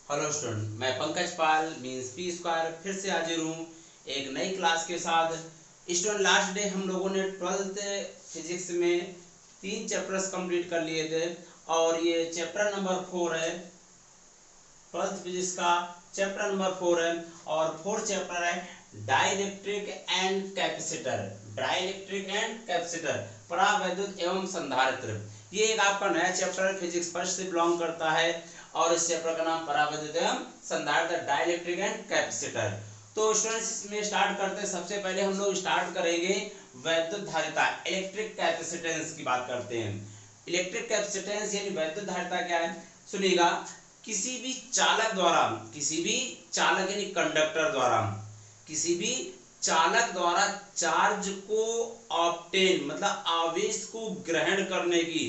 Hello student, मैं पंकज पाल means P square फिर से हाजिर हूँ एक नई क्लास के साथ। स्टूडेंट, लास्ट डे हम लोगों ने 12th फिजिक्स में 3 चैप्टर्स कंप्लीट कर लिए थे और ये चैप्टर नंबर 4 है। 12th फिजिक्स का चैप्टर नंबर 4 है और 4th चैप्टर है dielectric and capacitor. Dielectric and capacitor, परावैद्युत एवं संधारित्र। ये एक आपका नया चैप्टर फिजिक्स फर्स्ट से बिलोंग करता है और इस चैप्टर का नाम परावैद्युत एवं संधारित्र, डाइलेक्ट्रिक एंड कैपेसिटर। तो स्टूडेंट्स, इसमें स्टार्ट करते हैं। सबसे पहले हम लोग स्टार्ट करेंगे वैद्युत धारिता, इलेक्ट्रिक कैपेसिटेंस की बात करते हैं। इलेक्ट्रिक कैपेसिटेंस यानी वैद्युत धारिता क्या है, सुनिएगा। किसी भी चालक द्वारा, किसी भी चालक यानी कंडक्टर द्वारा, किसी भी चालक द्वारा चार्ज को ऑब्टेन मतलब आवेश को ग्रहण करने की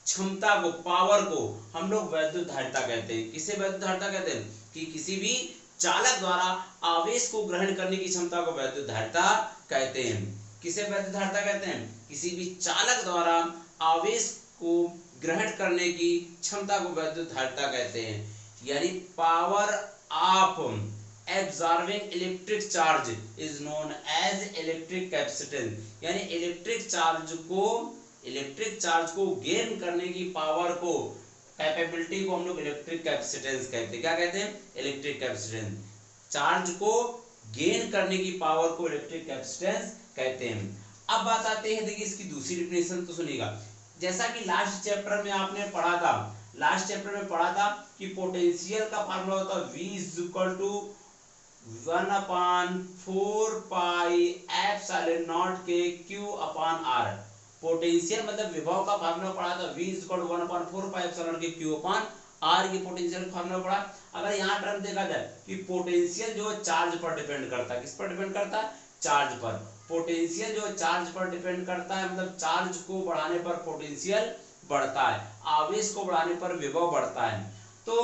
क्षमता को, पावर को हम लोग वैद्युत धारिता कहते हैं। किसे वैद्युत धारिता कहते हैं कि किसी भी चालक द्वारा आवेश को ग्रहण करने की क्षमता को वैद्युत धारिता कहते हैं। किसे वैद्युत धारिता कहते हैं? किसी भी चालक द्वारा आवेश को ग्रहण करने की क्षमता को वैद्युत धारिता कहते हैं। यानी power of absorbing electric charge is known as electric capacitance. यानी इलेक्ट्रिक चार्ज को गेन करने की पावर को, कैपेबिलिटी को हम लोग इलेक्ट्रिक कैपेसिटेंस कहते हैं। क्या कहते हैं? Electric capacitance. चार्ज को गेन करने की पावर को इलेक्ट्रिक कैपेसिटेंस कहते हैं। अब बात आते हैं, देखिए इसकी दूसरी डिफिनेशन तो सुनिएगा। जैसा कि लास्ट चैप्टर में आपने पढ़ा था, लास्ट चैप्टर में पढ़ा था कि पोटेंशियल का फार्मूला होता है V is equal to 1/4 pi epsilon naught के Q अपॉन R। पोटेंशियल मतलब विभव का फार्मूला पढ़ा था, V is equal to 1/4 pi epsilon के Q अपॉन R की पोटेंशियल का फार्मूला पढ़ा। अगर यहाँ टर्म देखा जाए कि पोटेंशियल जो चार्ज पर डिपेंड करता है, किस पर डिपेंड करता है? चार्ज पर। पोटेंशियल जो चार्ज पर डिपेंड करता है, मतलब चार्ज को बढ़ाने पर पोटेंशियल बढ़ता है, आवेश को बढ़ाने पर विभव बढ़ता है। तो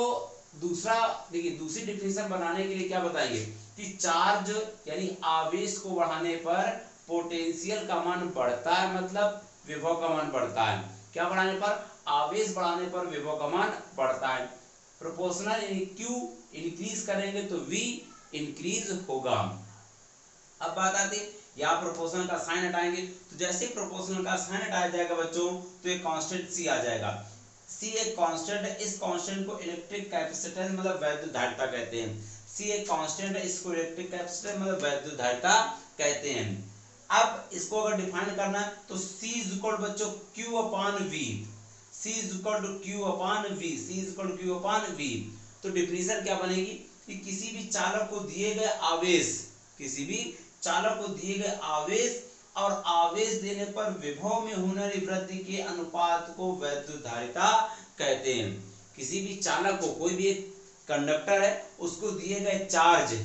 दूसरा देखिए, दूसरी डिफिनेशन बनाने के लिए क्या बताइए कि चार्ज यानी आवेश को बढ़ाने पर पोटेंशियल का मान बढ़ता है, मतलब विभव का मान बढ़ता है। क्या बढ़ाने पर? आवेश बढ़ाने पर विभव का मान बढ़ता है। प्रोपोर्शनल यानी Q इंक्रीज करेंगे तो V इंक्रीज होगा। अब बात आती है, या प्रोपोर्शनल का साइन हटाएंगे तो जैसे ही प्रोपोर्शनल का साइन हटाया जाएगा बच्चों, तो एक कांस्टेंट C आ जाएगा। C एक कांस्टेंट है, इस कांस्टेंट को इलेक्ट्रिक कैपेसिटेंस मतलब वैद्युत धारिता कहते हैं। C एक कांस्टेंट है, इसको इलेक्ट्रिक कैपेसिटेंस मतलब वैद्युत धारिता कहते हैं। अब इसको अगर डिफाइन करना है तो C इज इक्वल बच्चों Q upon V। C is equal to Q upon V। C is equal to Q upon V। तो डिफिनेशन क्या बनेगी कि किसी भी चालक को दिए गए आवेश, किसी भी चालक को दिए गए आवेश और आवेश देने पर विभव में होने वाली वृद्धि के अनुपात को वैद्युत धारिता कहते हैं। किसी भी चालक को, कोई भी एक कंडक्टर है, उसको दिए गए चार्ज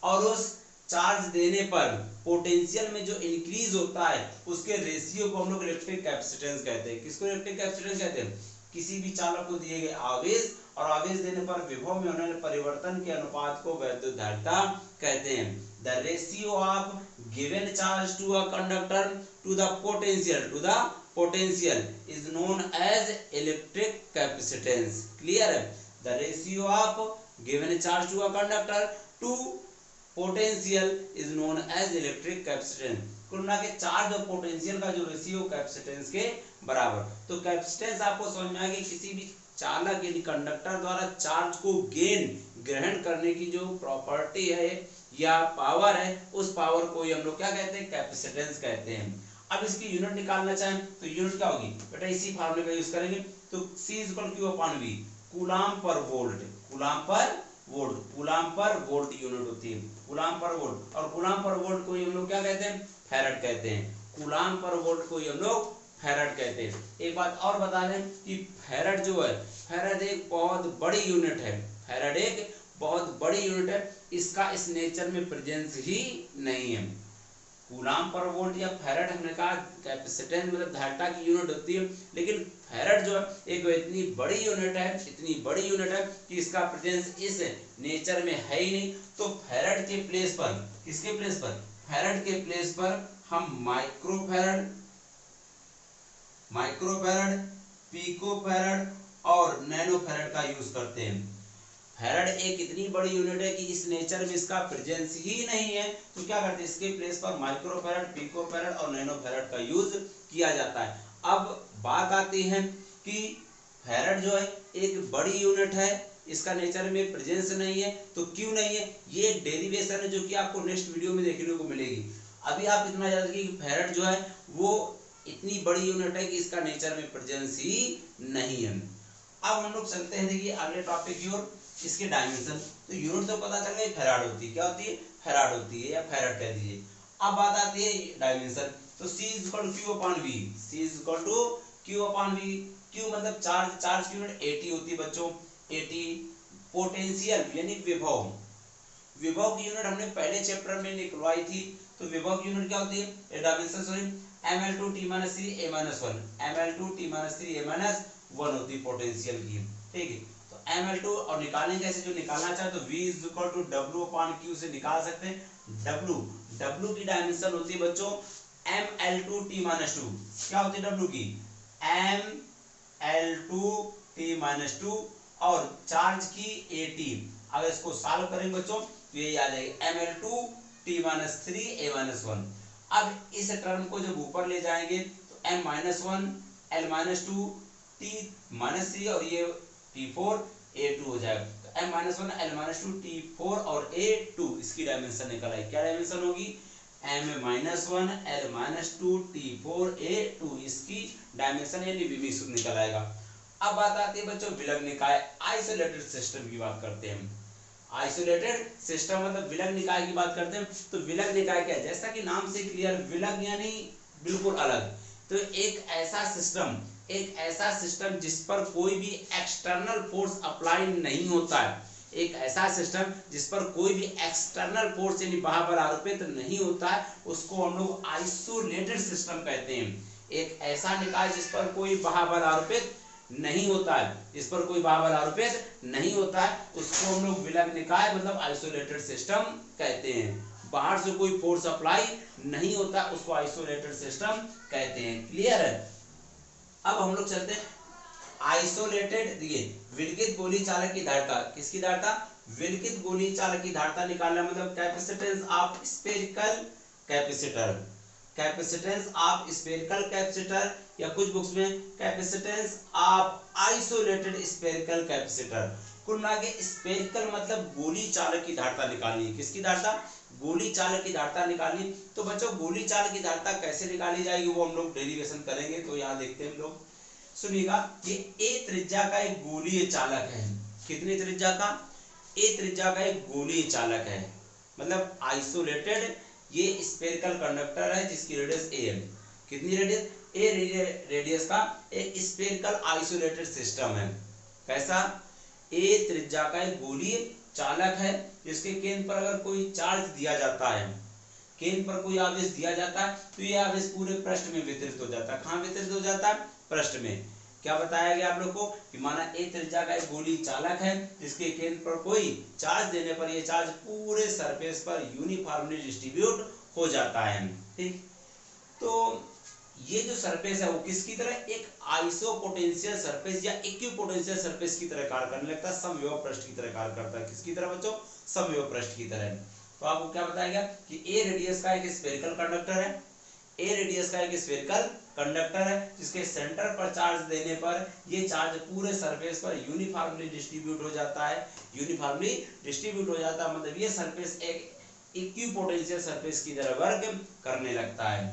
और उस चार्ज देने पर पोटेंशियल में जो इंक्रीज होता है उसके रेशियो को हम लोग इलेक्ट्रिक कैपेसिटेंस कहते हैं। किसको इलेक्ट्रिक कैपेसिटेंस कहते हैं? किसी भी चालक को दिए गए आवेश और आवेश देने पर विभव में होने वाले परिवर्तन के अनुपात को वैद्युत धारिता कहते हैं। The ratio of given charge to a conductor to the potential is known as electric capacitance. Clear है? The ratio of given charge to a conductor to potential is known as electric capacitance. कुल मिला के charge और potential का जो ratio capacitance के बराबर। तो कैपेसिटेंस आपको समझ में आ गई, किसी भी चालक यानी कंडक्टर द्वारा चार्ज को ग्रहण करने की जो प्रॉपर्टी है या पावर है, उस पावर को हम लोग क्या कहते हैं? कैपेसिटेंस कहते हैं। अब इसकी यूनिट निकालना चाहें तो यूनिट क्या होगी बेटा? इसी फार्मूले का यूज करेंगे। तो C is equal Q upon V, coulomb पर वोल्ट। कूलाम पर वोल्ट, कूलाम पर वोल्ट यूनिट होती है, कूलाम पर वोल्ट। और कूलाम पर वोल्ट को हम लोग क्या कहते हैं? फैराड कहते हैं। कूलाम पर वोल्ट को हम लोग फैराड कहते हैं। एक बात और बता दें कि फैराड जो है, फैराड एक बहुत बड़ी यूनिट है। फैराड एक बहुत बड़ी यूनिट है, इसका इस नेचर में प्रेजेंस ही नहीं है। कूलाम पर वोल्ट या फैराड हमने कहा कैपेसिटेंस मतलब धारिता की यूनिट होती है, लेकिन फैराड जो है एक इतनी बड़ी यूनिट है, इतनी बड़ी यूनिट है कि इसका प्रेजेंस इस नेचर में है ही नहीं। तो फैराड के प्लेस पर, किसके प्लेस पर? फैराड के प्लेस पर हम माइक्रोफैराड, पिकोफैराड और नैनोफैराड का यूज करते हैं। फैराड एक इतनी बड़ी यूनिट है कि इस नेचर में इसका प्रेजेंस ही नहीं है, तो क्या करते हैं इसके प्लेस पर माइक्रोफैराड, पिकोफैराड और नैनोफैराड का यूज किया जाता है। अब बात आती है कि फैराड जो है एक बड़ी यूनिट है, इसका नेचर में प्रेजेंस नहीं है, तो क्यों नहीं है, ये डेरिवेशन है जो कि आपको नेक्स्ट वीडियो में देखने को मिलेगी। अभी आप इतना याद रखिए कि फैराड जो है वो इतनी बड़ी यूनिट है कि इसका नेचर में प्रेजेंस ही नहीं है। अब हम लोग चलते हैं देखिए अगले टॉपिक की ओर, इसके डायमेंशन। तो यूनिट तो पता चल गई फैराड होती है, क्या होती है, फैराड होती है या फैराड कह दीजिए। अब बात आती है डायमेंशन। तो C = Q/V, C = Q/V। Q मतलब चार्ज की यूनिट AT होती है बच्चों, AT। पोटेंशियल यानी विभव, विभव की यूनिट हमने पहले चैप्टर में निकलवाई थी। तो विभव की यूनिट क्या होती है, dimension sorry, ml2t-3 a-1, ml2t-3 a-1 होती है पोटेंशियल की, ठीक है। तो ml2 और निकालेंगे कैसे, जो निकालना चाहे तो V = W/Q से निकाल सकते हैं। W की डायमेंशन होती है बच्चों ml2t-2, क्या होती है W की, ml2t-2 और चार्ज की AT। अगर इसको सॉल्व करेंगे बच्चों तो ये आ जाएगी ml2t-3 a-1। अब इस टर्म को जब ऊपर ले जाएंगे तो m-1 l-2 t-3 और ये t4 a2 हो जाएगा। तो m-1 l-2 t4 और a2 इसकी डायमेंशन निकल आई। क्या डायमेंशन होगी, m-1 l-2 t4 a2 इसकी डायमेंशन यानी विमी सूत्र निकल आएगा। अब बात आती है बच्चों विलग निकाय, आइसोलेटेड सिस्टम की बात करते हैं। आइसोलेटेड सिस्टम मतलब विलग निकाय की बात करते हैं। तो विलग निकाय क्या है, जैसा कि नाम से क्लियर, विलग यानी बिल्कुल अलग। तो एक ऐसा सिस्टम जिस पर कोई भी एक्सटर्नल फोर्स अप्लाई नहीं होता है, एक ऐसा सिस्टम जिस पर कोई भी एक्सटर्नल फोर्स यानी बाह्य बल आरोपित नहीं होता है, उसको हम लोग आइसोलेटेड सिस्टम कहते हैं। एक ऐसा निकाय जिस पर कोई बाह्य बल आरोपित नहीं होता है, इस पर कोई बाह्य बल आरोपित नहीं होता है, उसको हम लोग विलग निकाय मतलब आइसोलेटेड सिस्टम कहते हैं। बाहर से कोई फोर्स अप्लाई नहीं होता, उसको आइसोलेटेड सिस्टम कहते हैं। क्लियर है। अब हम लोग चलते हैं आइसोलेटेड, देखिए विलगित गोली चालक की धारिता, किसकी धारिता, विलगित गोली चालक की धारिता निकालना मतलब capacitance of spherical capacitor, capacitance of spherical capacitor, या कुछ बुक्स में capacitance of isolated spherical capacitor. कुल मिला के स्फेरिकल मतलब गोली चालक की धारिता निकालनी है, किसकी धारिता, गोली चालक की धारिता निकालनी। तो बच्चों गोली चालक की धारिता कैसे निकाली जाएगी वो हम लोग डेरिवेशन करेंगे। तो यहाँ देखते हैं हम लोग, सुनिएगा, ये A त्रिज्या का एक गोलीय चालक है। कितनी त्रिज्या का, A त्रिज्या का एक गोलीय चालक है, मतलब आइसोलेटेड ये स्फेरिकल कंडक्टर है जिसकी रेडियस A है। कितनी रेडियस, A रेडियस का एक स्फेरिकल आइसोलेटेड सिस्टम है। कैसा, A त्रिज्या का एक गोलीय चालक है जिसके केंद्र पर अगर कोई चार्ज दिया जाता है, केंद्र पर कोई आवेश दिया जाता है, तो ये आवेश पूरे पृष्ठ में वितरित हो जाता है। कहाँ वितरित हो जाता है, पृष्ठ में। क्या बताया गया आप लोग को कि माना A त्रिज्या का एक गोली चालक है जिसके केंद्र पर कोई चार्ज देने पर ये चार्ज पूरे सरफेस पर यूनिफॉर्मली डिस्ट्रीब्यूट हो जाता है, ठीक। तो ये जो सरफेस है वो किसकी तरह, एक आइसोपोटेंशियल सरफेस या इक्विपोटेंशियल सरफेस की तरह कार्य करने लगता है, समविभव पृष्ठ की तरह कार्य करता है। किसकी तरह बच्चों, समविभव पृष्ठ की तरह। तो आपको क्या बताया गया कि A रेडियस का एक स्फेरिकल कंडक्टर है, A रेडियस का एक स्फेरिकल कंडक्टर है जिसके सेंटर पर चार्ज देने पर ये चार्ज पूरे सरफेस पर यूनिफॉर्मली डिस्ट्रीब्यूट हो जाता है, यूनिफॉर्मली डिस्ट्रीब्यूट हो जाता है, मतलब ये सरफेस एक इक्विपोटेंशियल सरफेस की तरह वर्क करने लगता है।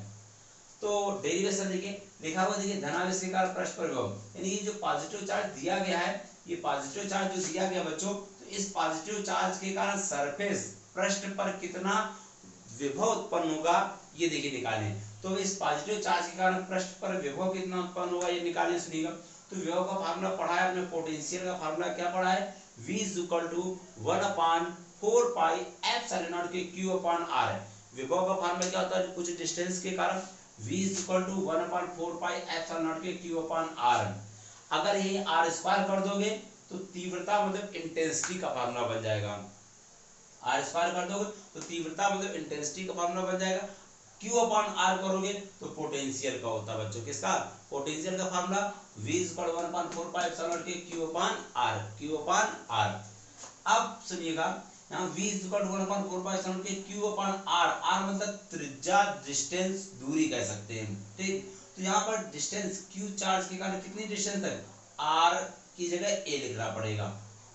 तो डेरिवेशन देखिए, लिखा हुआ देखिए, धनावेश के कारण पृष्ठ पर विभव, यानी ये जो पॉजिटिव चार्ज दिया गया है, ये पॉजिटिव चार्ज जो दिया गया बच्चों, तो इस पॉजिटिव चार्ज के कारण सरफेस पृष्ठ पर कितना विभव उत्पन्न होगा ये देखिए निकालें। तो इस पॉजिटिव चार्ज के कारण पृष्ठ पर विभव कितना उत्पन्न होगा ये निकालें, सुनिएगा। तो विभव का फार्मूला पढ़ा है आपने, पोटेंशियल का फार्मूला क्या पढ़ा है, V = 1/4 पाई एप्सिलॉन के Q/R है। विभव का फार्मूला क्या होता है, कुछ डिस्टेंस के कारण V = 1/4 पाई एप्सिलॉन के Q/R। अगर ये r² कर दोगे तो तीव्रता मतलब इंटेंसिटी का फार्मूला बन जाएगा। r² कर दोगे तो तीव्रता मतलब इंटेंसिटी का फार्मूला बन जाएगा। Q/R करोगे तो पोटेंशियल का होता है बच्चों, किसका, पोटेंशियल का फार्मूला V = 1/4 पाई एप्सिलॉन के Q/R। अब सुनिएगा यहाँ v is equal to 1/4 pi epsilon के q अपॉन r, r मतलब त्रिज्या, डिस्टेंस, दूरी कह सकते हैं, ठीक। तो यहाँ पर डिस्टेंस q चार्ज के कारण कितनी डिस्टेंस है, r की जगह a लिखना पड़ेगा,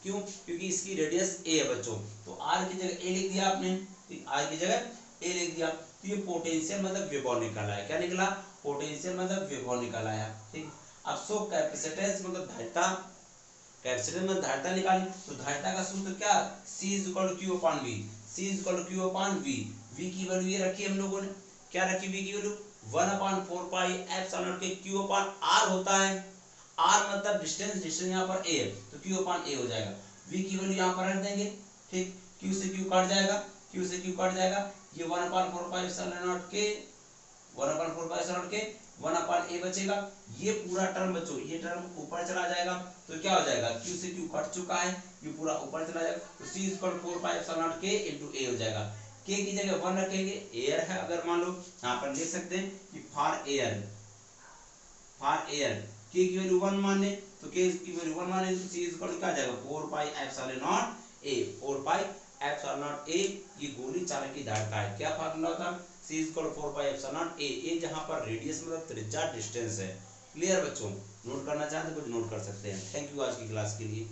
क्यों, क्योंकि इसकी रेडियस a है बच्चों, तो r की जगह a लिख दिया आपने, r की जगह a लिख दिया। तो ये पोटेंशियल मतलब विभव निकला है, क्या निकला, पोटेंशियल मतलब विभव निकल आया, ठीक। अब सो कैपेसिटेंस मतलब धारिता, कैपेसिटेंस में धारिता निकाली, तो धारिता का सूत्र क्या, C is equal to Q upon V, C is equal to Q upon V, V की वैल्यू ये रखी हम लोगों ने, क्या रखी V की वैल्यू 1/4 पाई एप्सिलॉन के Q अपॉन R होता है, R मतलब डिस्टेंस, डिस्टेंस यहाँ पर A है, तो Q अपॉन A हो जाएगा, V की वैल्यू यहाँ पर रख देंगे, ठीक, Q से Q कट जाएगा, Q से Q कट जाएगा, ये 1/4 पाई एप्सिलॉन के 1/4 पाई एप्सिलॉन के 1/a बचेगा, ये पूरा टर्म बच्चों, ये टर्म ऊपर चला जाएगा, तो क्या हो जाएगा, q से q कट चुका है, ये पूरा ऊपर चला जाएगा, तो c is equal to 4 pi epsilon k into a हो जाएगा, k की जगह 1 रखेंगे, एयर है, अगर मान लो यहाँ पर लिख सकते हैं कि फॉर एयर k की वैल्यू 1 माने, तो k की वैल्यू 1 माने तो c इज इक्वल टू क्या आ जाएगा 4 pi epsilon a, 4 pi epsilon a, ये गोली चालक की धारिता है, क्या फार्मूला होता, C is equal to 4 pi epsilon A, ये जहां पर रेडियस मतलब त्रिज्या, डिस्टेंस है। क्लियर बच्चों, नोट करना चाहते तो कुछ नोट कर सकते हैं। थैंक यू आज की क्लास के लिए।